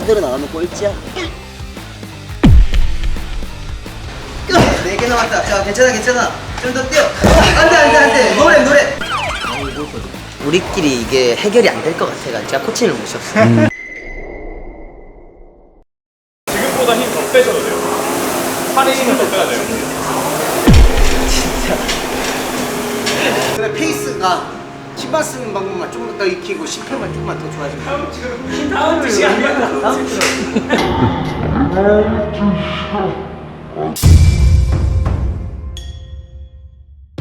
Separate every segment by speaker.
Speaker 1: 그대로 나가면 꼴찌야. 4개 남았다. 자, 괜찮아. 좀 더 뛰어. 안돼. 노래. 우리끼리 이게 해결이 안 될 것 같아가 제가 코치를 모셨어요.
Speaker 2: 지금보다 힘 더 빼셔도 돼요. 팔에 힘을 더 빼야 돼요.
Speaker 1: 그래, 페이스가 신발 쓰는 방법만 조금 더 익히고 10회만 조금만 더 좋아지면
Speaker 2: 지금 다음 주 시간이야.
Speaker 1: 다음 주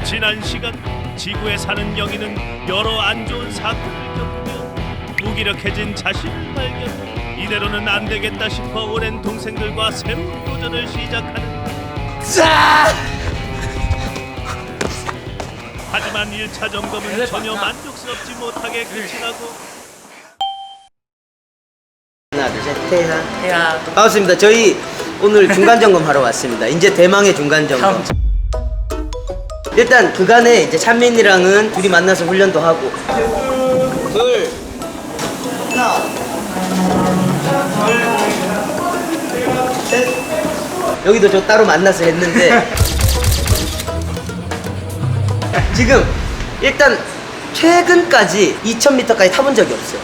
Speaker 3: 지난 시간 지구에 사는 영희는 여러 안 좋은 사건을 겪으며 무기력해진 자신을 발견. 이대로는 안 되겠다 싶어 오랜 동생들과 새로운 도전을 시작하는. 하지만 1차 점검은 전혀 만족스럽지 못하게 끝이 나고.
Speaker 1: 하나 둘셋 태야 반갑습니다. 저희 오늘 중간 점검 하러 왔습니다. 이제 대망의 중간 점검. 일단 그간에 이제 찬민이랑은 둘이 만나서 훈련도 하고. 둘 하나 둘 셋. 여기도 저 따로 만나서 했는데 지금 일단 최근까지 2000m까지 타본 적이 없어요.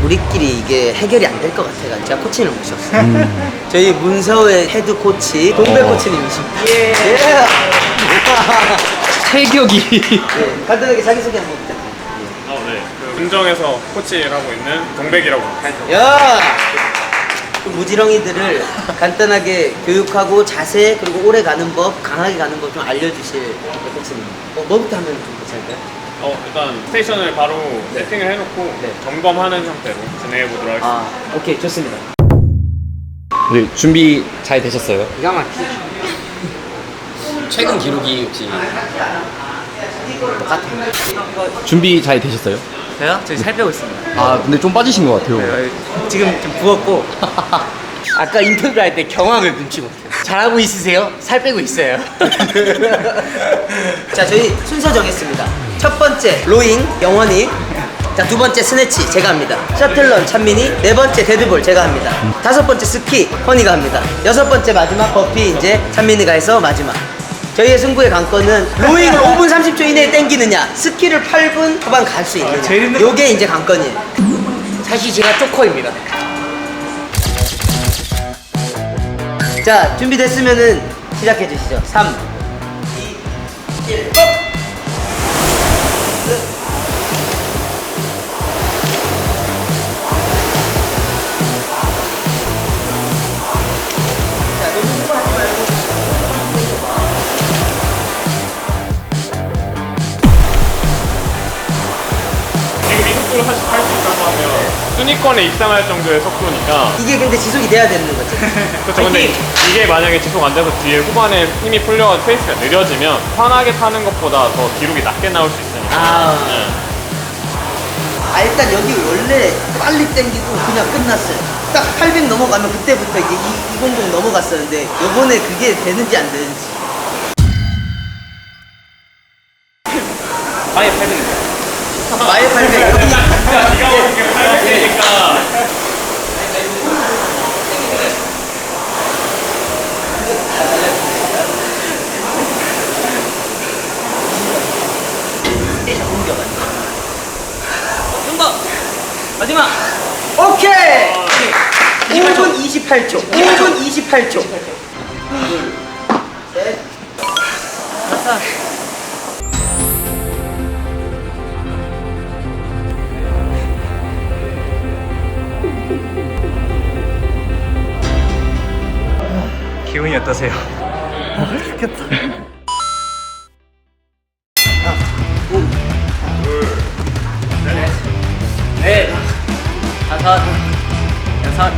Speaker 1: 우리끼리 이게 해결이 안 될 것 같아가 제가 코치를 모셨어요. 저희 문서의 헤드 코치 동백 코치님이십니다. 예.
Speaker 4: 체격이
Speaker 1: 네, 간단하게 자기소개 한번 부탁드립니다.
Speaker 2: 네. 그 긍정에서 코치를 하고 있는 동백이라고 합니다.
Speaker 1: 야! 그 무지렁이들을 간단하게 교육하고 자세 그리고 오래 가는 법, 강하게 가는 법 좀 알려주실 코치님. 뭐부터 하면 좀 괜찮을까요?
Speaker 2: 일단 스테이션을 바로 세팅을 해놓고
Speaker 1: 네.
Speaker 2: 점검하는 형태로 진행해 보도록 하겠습니다.
Speaker 1: 아, 오케이, 좋습니다.
Speaker 4: 네, 준비 잘 되셨어요?
Speaker 1: 기가 막히게.
Speaker 4: 최근 기록이 혹시
Speaker 1: 똑같아요.
Speaker 4: 준비 잘 되셨어요?
Speaker 5: 저요? 저 살 빼고 있습니다.
Speaker 4: 아 근데 좀 빠지신 것 같아요.
Speaker 5: 지금 좀 부었고 아까 인터뷰할 때 경악을 금치 못해요. 잘하고 있으세요? 살 빼고 있어요.
Speaker 1: 자, 저희 순서 정했습니다. 첫 번째 로잉 영원이. 자, 두 번째 스네치 제가 합니다. 셔틀런 찬민이. 네 번째 데드볼 제가 합니다. 다섯 번째 스키 허니가 합니다. 여섯 번째 마지막 버피 이제 찬민이가 해서 마지막. 저희의 승부의 관건은 로잉을 5분 30초 이내에 땡기느냐, 스키를 8분 후반 갈 수 있느냐.
Speaker 5: 제일 힘든
Speaker 1: 요게 이제 관건이에요.
Speaker 5: 사실 제가 쪼커입니다.
Speaker 1: 자, 준비됐으면은 시작해 주시죠. 3 2 1 고!
Speaker 2: 지금 이 속도를 할 수 있다고 하면 순위권에 입상할 정도의 속도니까.
Speaker 1: 이게 근데 지속이 돼야 되는 거죠.
Speaker 2: 그렇죠. 근데 이게 만약에 지속 안 돼서 뒤에 후반에 힘이 풀려서 페이스가 느려지면 편하게 타는 것보다 더 기록이 낮게 나올 수 있으니까. 네.
Speaker 1: 일단 여기 원래 빨리 땡기고 그냥 끝났어요. 딱 800 넘어가면 그때부터 이제 200 넘어갔었는데 요번에 그게 되는지 안 되는지.
Speaker 5: 아예 800입니다.
Speaker 1: 마일 800 여기
Speaker 2: 기가 막히게 800이니까.
Speaker 1: 스테이션 옮겨가지고.
Speaker 5: 정답! 마지막!
Speaker 1: 오케이! 5분 28초. 5분 28초. 둘, 셋.
Speaker 5: 기분이 어떠세요? 넷, 다섯, 여섯,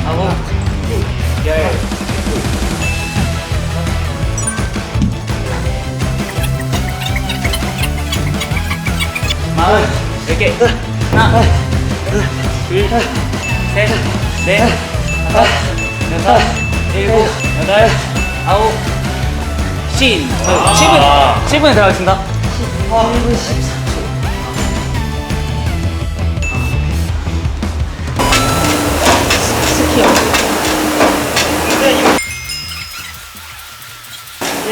Speaker 5: 아홉, 열. 마흔, 10개. 하나, 둘, 셋, 넷, 다섯, 여섯, 일곱, 여덟, 아홉, 7분 들어가겠습니다.
Speaker 1: 1분 14초.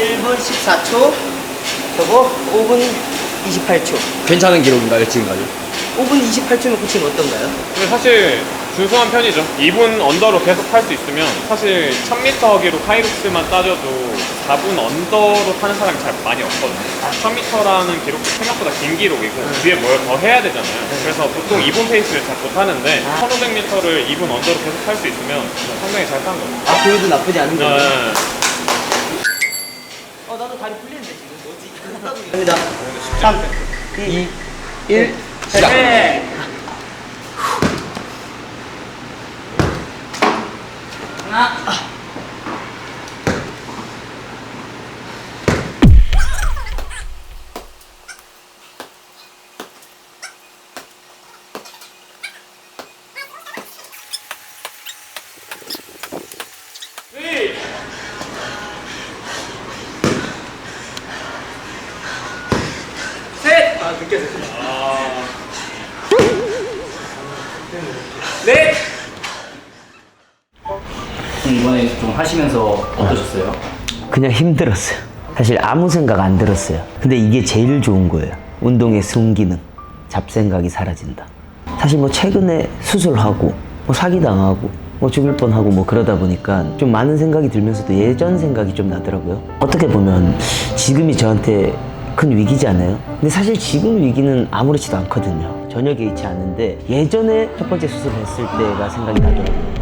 Speaker 1: 1분 14초. 저거 5분 28초.
Speaker 4: 괜찮은 기록인가요, 지금까지?
Speaker 1: 5분 28초면 코치님 어떤가요?
Speaker 2: 근데 사실 준수한 편이죠. 2분 언더로 계속 탈 수 있으면 사실 1000m 허기로 하이룩스만 따져도 4분 언더로 타는 사람이 잘 많이 없거든요. 1000m라는 기록도 생각보다 긴 기록이고 뒤에 뭘 더 해야 되잖아요. 그래서 보통 2분 페이스를 잡고 타는데 1500m를 2분 언더로 계속 탈 수 있으면 상당히 잘 탄 거죠.
Speaker 1: 아, 그래도 나쁘지 않은 거예요.
Speaker 2: 네.
Speaker 1: 나도 다리 풀리는데 지금 뭐지? 갑니다. 3, 2, 1,
Speaker 4: 시작.
Speaker 1: 하나.
Speaker 5: 넷.
Speaker 4: 이번에 좀 하시면서 어떠셨어요?
Speaker 1: 그냥 힘들었어요. 사실 아무 생각 안 들었어요. 근데 이게 제일 좋은 거예요. 운동의 순기능. 잡생각이 사라진다. 사실 뭐 최근에 수술하고 뭐 사기당하고 뭐 죽을 뻔하고 뭐 그러다 보니까 좀 많은 생각이 들면서도 예전 생각이 좀 나더라고요. 어떻게 보면 지금이 저한테 큰 위기잖아요. 근데 사실 지금 위기는 아무렇지도 않거든요. 전혀 개의치 않은데 예전에 첫 번째 수술했을 때가 생각이 나더라고요.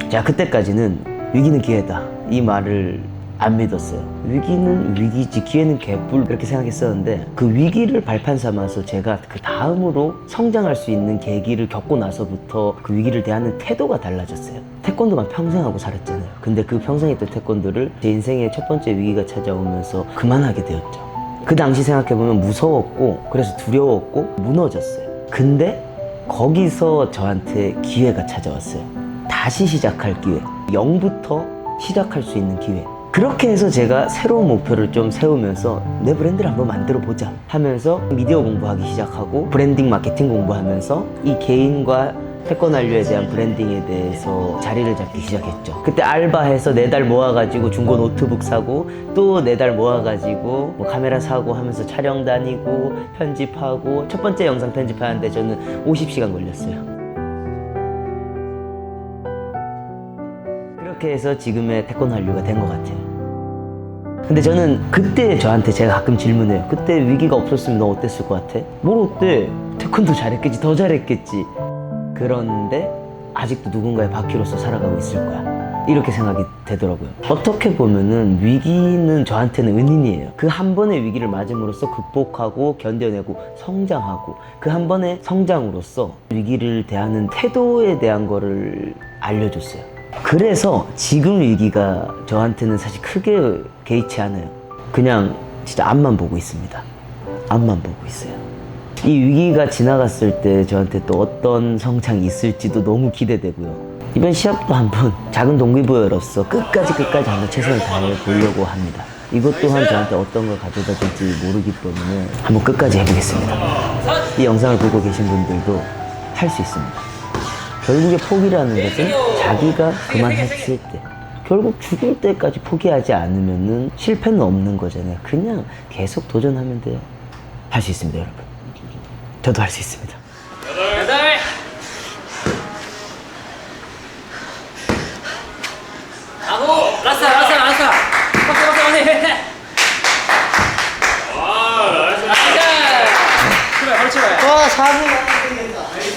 Speaker 1: 자, 그때까지는 위기는 기회다 이 말을 안 믿었어요. 위기는 위기지 기회는 개뿔 그렇게 생각했었는데 그 위기를 발판 삼아서 제가 그 다음으로 성장할 수 있는 계기를 겪고 나서부터 그 위기를 대하는 태도가 달라졌어요. 태권도만 평생 하고 살았잖아요. 근데 그 평생 했던 태권도를 제 인생의 첫 번째 위기가 찾아오면서 그만하게 되었죠. 그 당시 생각해보면 무서웠고 그래서 두려웠고 무너졌어요. 근데 거기서 저한테 기회가 찾아왔어요. 다시 시작할 기회, 0부터 시작할 수 있는 기회. 그렇게 해서 제가 새로운 목표를 좀 세우면서 내 브랜드를 한번 만들어 보자 하면서 미디어 공부하기 시작하고 브랜딩 마케팅 공부하면서 이 개인과 태권한류에 대한 브랜딩에 대해서 자리를 잡기 시작했죠. 그때 알바해서 4달 모아가지고 중고 노트북 사고 또 4달 모아가지고 뭐 카메라 사고 하면서 촬영 다니고 편집하고 첫 번째 영상 편집하는데 저는 50시간 걸렸어요. 그렇게 해서 지금의 태권한류가 된 것 같아요. 근데 저는 그때 저한테 제가 가끔 질문해요. 그때 위기가 없었으면 너 어땠을 것 같아? 뭘 어때? 태권도 잘했겠지, 더 잘했겠지. 그런데 아직도 누군가의 바퀴로서 살아가고 있을 거야. 이렇게 생각이 되더라고요. 어떻게 보면은 위기는 저한테는 은인이에요. 그 한 번의 위기를 맞음으로써 극복하고 견뎌내고 성장하고 그 한 번의 성장으로써 위기를 대하는 태도에 대한 거를 알려줬어요. 그래서 지금 위기가 저한테는 사실 크게 개의치 않아요. 그냥 진짜 앞만 보고 있습니다. 앞만 보고 있어요. 이 위기가 지나갔을 때 저한테 또 어떤 성장이 있을지도 너무 기대되고요. 이번 시합도 한번 작은 동기부여로서 끝까지 한번 최선을 다해 보려고 합니다. 이것 또한 저한테 어떤 걸 가져다 줄지 모르기 때문에 한번 끝까지 해보겠습니다. 이 영상을 보고 계신 분들도 할 수 있습니다. 결국에 포기라는 것은 자기가 그만했을 때 결국 죽을 때까지 포기하지 않으면은 실패는 없는 거잖아요. 그냥 계속 도전하면 돼요. 할 수 있습니다, 여러분. 저도 할 수 있습니다.
Speaker 5: 라스트.
Speaker 1: 와, 4분.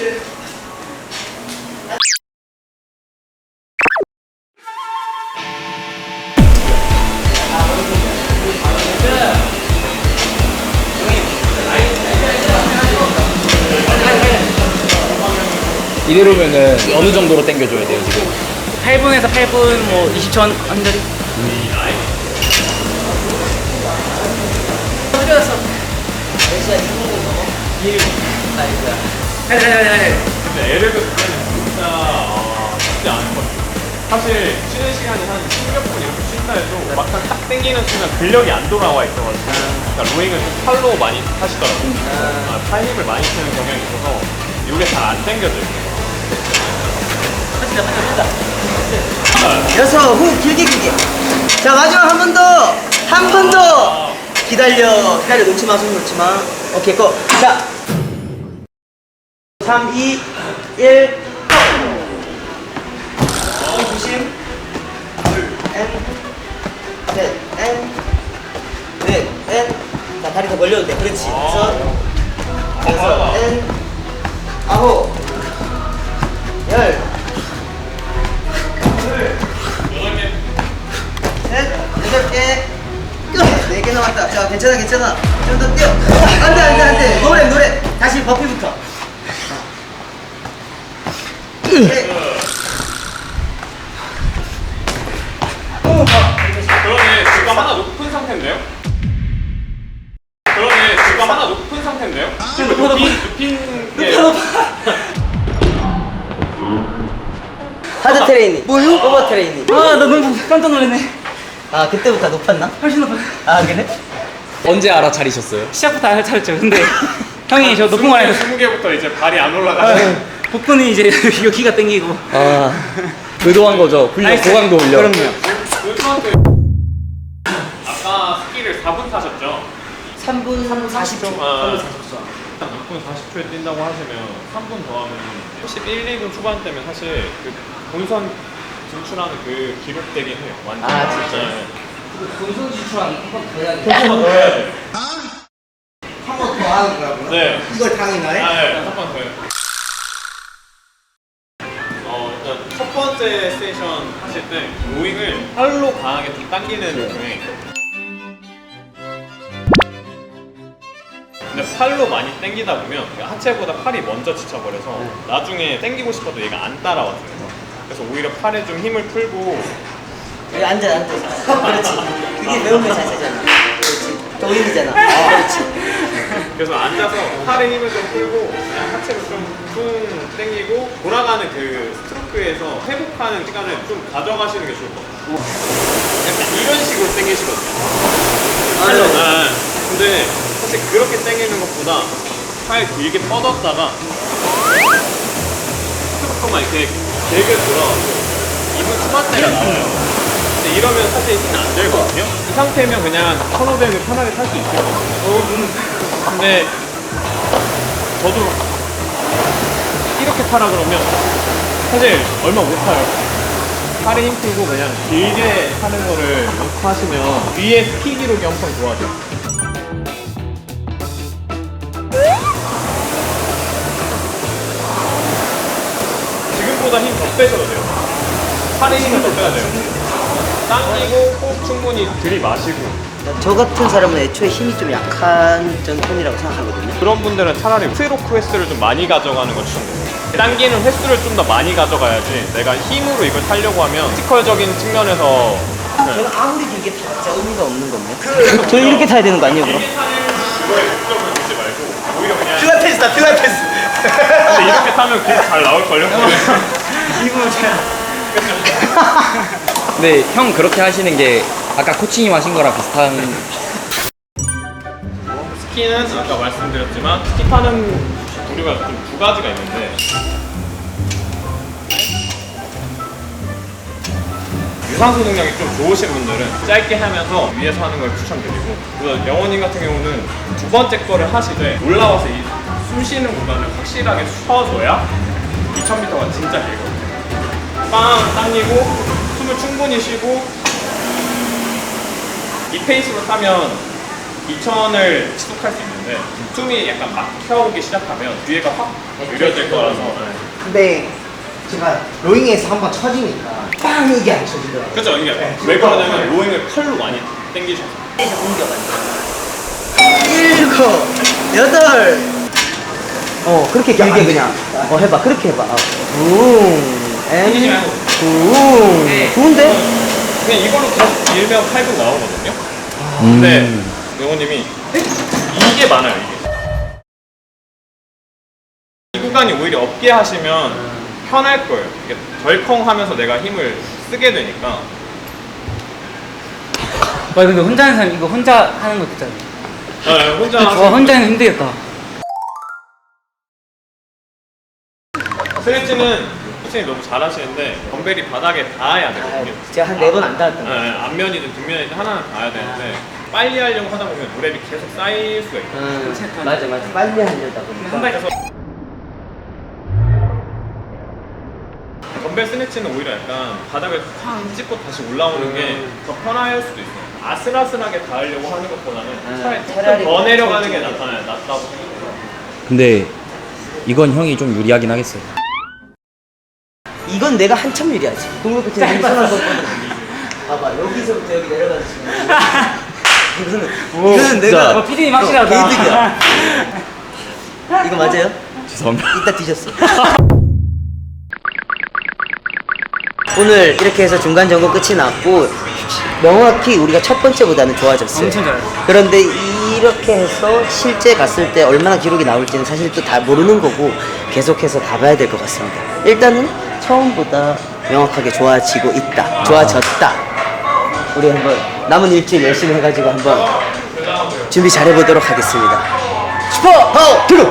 Speaker 4: 이대로면은 어느 정도로 당겨줘야 돼요, 지금?
Speaker 5: 8분에서 8분 뭐 20초 한 자리.
Speaker 2: 근데 에르그 때는 진짜 쉽지 않거든요. 사실 쉬는 시간이 한 10몇 분 이렇게 쉰다 해도 막상 딱 땡기는 순간 근력이 안 돌아와 있어가지고 그러니까 로잉은 좀 팔로 많이 하시더라고요. 팔 힘을 많이 쓰는 경향이 있어서 이게 잘 안 당겨져요.
Speaker 1: 여섯, 후, 길게, 길게. 자, 마지막 한 번 더. 한 번 더. 기다려. 놓지 마, 손 놓지 마. 오케이, 고. 자. 3, 2, 1. 조심. 둘, 엔. 셋, 엔. 넷, 엔. 자, 다리 더 벌려도 돼. 그렇지. 여섯, 엔. 아홉. 열. 셋, 8개, 끝! 4개 남았다. 자, 괜찮아, 괜찮아. 좀 더 뛰어. 안 돼, 안 돼, 안 돼. 노래. 다시 버피부터. 네.
Speaker 2: 그러네, 지금 하나 높은 상태인데요? 그러네, 지금 하나 높은 상태인데요? 높인 게.
Speaker 1: 하드 트레이닝. 뭐요? 오버 트레이닝.
Speaker 5: 아, 나 너무 깜짝 놀랐네.
Speaker 1: 아, 그때부터 높았나?
Speaker 5: 훨씬 높아.
Speaker 1: 아, 그래?
Speaker 4: 언제 알아차리셨어요?
Speaker 5: 시작부터 알차렸죠. 근데 형이 저 높은 거 안 해서
Speaker 2: 20개부터 이제 발이 안 올라가죠.
Speaker 5: 복근이 이제 여기가 땡기고.
Speaker 4: 아, 의도한 거죠. 훈련, 고강도 훈련.
Speaker 5: 그럼요.
Speaker 2: 아까 스키를 4분 타셨죠?
Speaker 1: 3분 40초.
Speaker 2: 아, 6분 40초에 뛴다고 하시면 3분 더 하면 11, 2분 초반 때면 사실 그 본선 진출하는 그 기록되긴 해요. 완전.
Speaker 1: 아, 진짜?
Speaker 2: 네.
Speaker 5: 본선 지출하기 한번 더 해야 돼.
Speaker 2: 한번 더 해야 돼.
Speaker 1: 한 번 더 하는 거라고요?
Speaker 2: 네.
Speaker 1: 이걸 당했나요?
Speaker 2: 아, 네. 한 번 더 해요. 일단 첫 번째 세션 하실 때 로잉을 팔로 강하게 좀 당기는 경향이 있거든요. 근데 팔로 많이 당기다 보면 하체보다 팔이 먼저 지쳐버려서 나중에 당기고 싶어도 얘가 안 따라와줘요. 그래서 오히려 팔에 좀 힘을 풀고
Speaker 1: 여기 앉아. 그렇지. 그게 매운의 자세잖아. 그렇지. 도인이잖아. 아, 그렇지.
Speaker 2: 그래서 앉아서 팔에 힘을 좀 풀고 그냥 하체를 좀 당기고 돌아가는 그 스트로크에서 회복하는 시간을 좀 가져가시는 게 좋을 것 같아요. 약간 이런 식으로 당기시거든요. 팔로. 네. 근데 사실 그렇게 당기는 것보다 팔 길게 뻗었다가 스트로크만 이렇게 길게 돌아가고 2분 초반대가 나와요. 근데 이러면 사실 힘이 안 들거든요. 이 상태면 그냥 선호대는 편하게 탈 수 있을 거거든요. 근데 저도 이렇게 타라 그러면 사실 얼마 못 타요. 팔에 힘 풀고 그냥 길게 타는 거를 연습하시면 위에 스키 기록이 엄청 좋아져요. 지금보다 힘 더 빼셔도 돼요. 팔에 힘을 더 빼야 돼요. 당기고 호흡 충분히 들이마시고.
Speaker 1: 저 같은 사람은 애초에 힘이 좀 약한 편이라고 생각하거든요.
Speaker 2: 그런 분들은 차라리 스트로크 횟수를 좀 많이 가져가는 걸 추천해요. 당기는 횟수를 좀 더 많이 가져가야지 내가 힘으로 이걸 타려고 하면 피지컬적인 측면에서
Speaker 1: 저는 아무리 길게 타봤자 의미가 없는 건데. 저 이렇게 타야 되는 거 아니에요, 그럼?
Speaker 2: 길게 타는 그거에 목적을 두지 말고 오히려 그냥
Speaker 1: 필라테스다, 필라테스.
Speaker 2: 근데 이렇게 타면 길 잘 나올걸요?
Speaker 1: 이거 잘.
Speaker 4: 근데 형 그렇게 하시는 게 아까 코치님 하신 거랑 비슷한.
Speaker 2: 스키는 아까 말씀드렸지만 스키 타는 부류가 좀 두 가지가 있는데 유산소 능력이 좀 좋으신 분들은 짧게 하면서 위에서 하는 걸 추천드리고 그래서 영원님 같은 경우는 두 번째 거를 하시되 올라와서 이 숨 쉬는 구간을 확실하게 쉬어줘야 2000m가 진짜 길거든요. 빵 당기고 숨을 충분히 쉬고 이 페이스로 타면 2000을 지속할 수 있는데 숨이 약간 막혀오기 시작하면 뒤에가 확 느려질 거라서
Speaker 1: 근데 제가 로잉에서 한번 쳐지니까 빵 이게 안 쳐지더라고요.
Speaker 2: 그죠? 이게 왜 그러냐면 로잉을 팔로 많이 당기셔서
Speaker 1: 에서 공격하니까. 7, 8. 그렇게 길게 그냥. 해봐. 그렇게 해봐.
Speaker 2: 당기지 말고
Speaker 1: 좋은데?
Speaker 2: 그냥 이걸로 계속 밀면 8분 나오거든요. 근데 영호님이 이게 많아요. 이 구간이 오히려 없게 하시면 편할 거예요. 이게 덜컹하면서 내가 힘을 쓰게 되니까.
Speaker 5: 와, 근데 혼자 하는 사람 이거 혼자 하는 거 있잖아.
Speaker 2: 네, 혼자
Speaker 5: 와,
Speaker 2: 하시면
Speaker 5: 혼자 하면 힘들겠다.
Speaker 2: 스트레치는 스트레칭을 너무 잘하시는데 덤벨이 바닥에 닿아야 되거든요.
Speaker 1: 제가 한 4번 안 닿았던 거예요.
Speaker 2: 네, 앞면이든 뒷면이든 하나는 닿아야 되는데 빨리 하려고 하다 보면 무릎이 계속 쌓일 수가 있거든요.
Speaker 1: 맞아. 빨리 하려다 보니까.
Speaker 2: 그래서 덤벨 스네치는 오히려 약간 바닥을 쾅 찍고 다시 올라오는 게 더 편할 수도 있어요. 아슬아슬하게 닿으려고 하는 것보다는 차라리 더 내려가는 게 낫다고 생각해요.
Speaker 4: 근데 이건 형이 좀 유리하긴 하겠어요.
Speaker 1: 이건 내가 한참 유리하지. 동료 끝에 여기 손을 뻗거든. 봐봐, 여기서부터 여기 내려가는 시간. 이거는 내가
Speaker 5: 피디님 확실하다.
Speaker 1: 개이득이야. 이거 맞아요?
Speaker 4: 죄송합니다.
Speaker 1: 이따 뒤졌어. 오늘 이렇게 해서 중간 점검 끝이 났고 명확히 우리가 첫 번째보다는 좋아졌어요.
Speaker 5: 엄청 잘해요.
Speaker 1: 그런데 이렇게 해서 실제 갔을 때 얼마나 기록이 나올지는 사실 또 다 모르는 거고 계속해서 가봐야 될 것 같습니다. 일단은 처음보다 명확하게 좋아지고 있다. 좋아졌다. 우리 한번 남은 일주일 열심히 해가지고 한번 준비 잘 해보도록 하겠습니다. 슈퍼 파워 드루!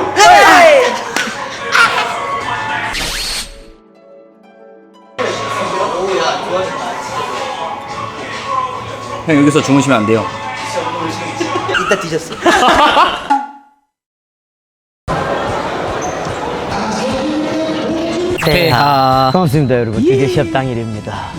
Speaker 4: 형 여기서 주무시면 안 돼요.
Speaker 1: 이따 뒤졌어.
Speaker 5: 고맙습니다 여러분. 드디어 시합 당일입니다.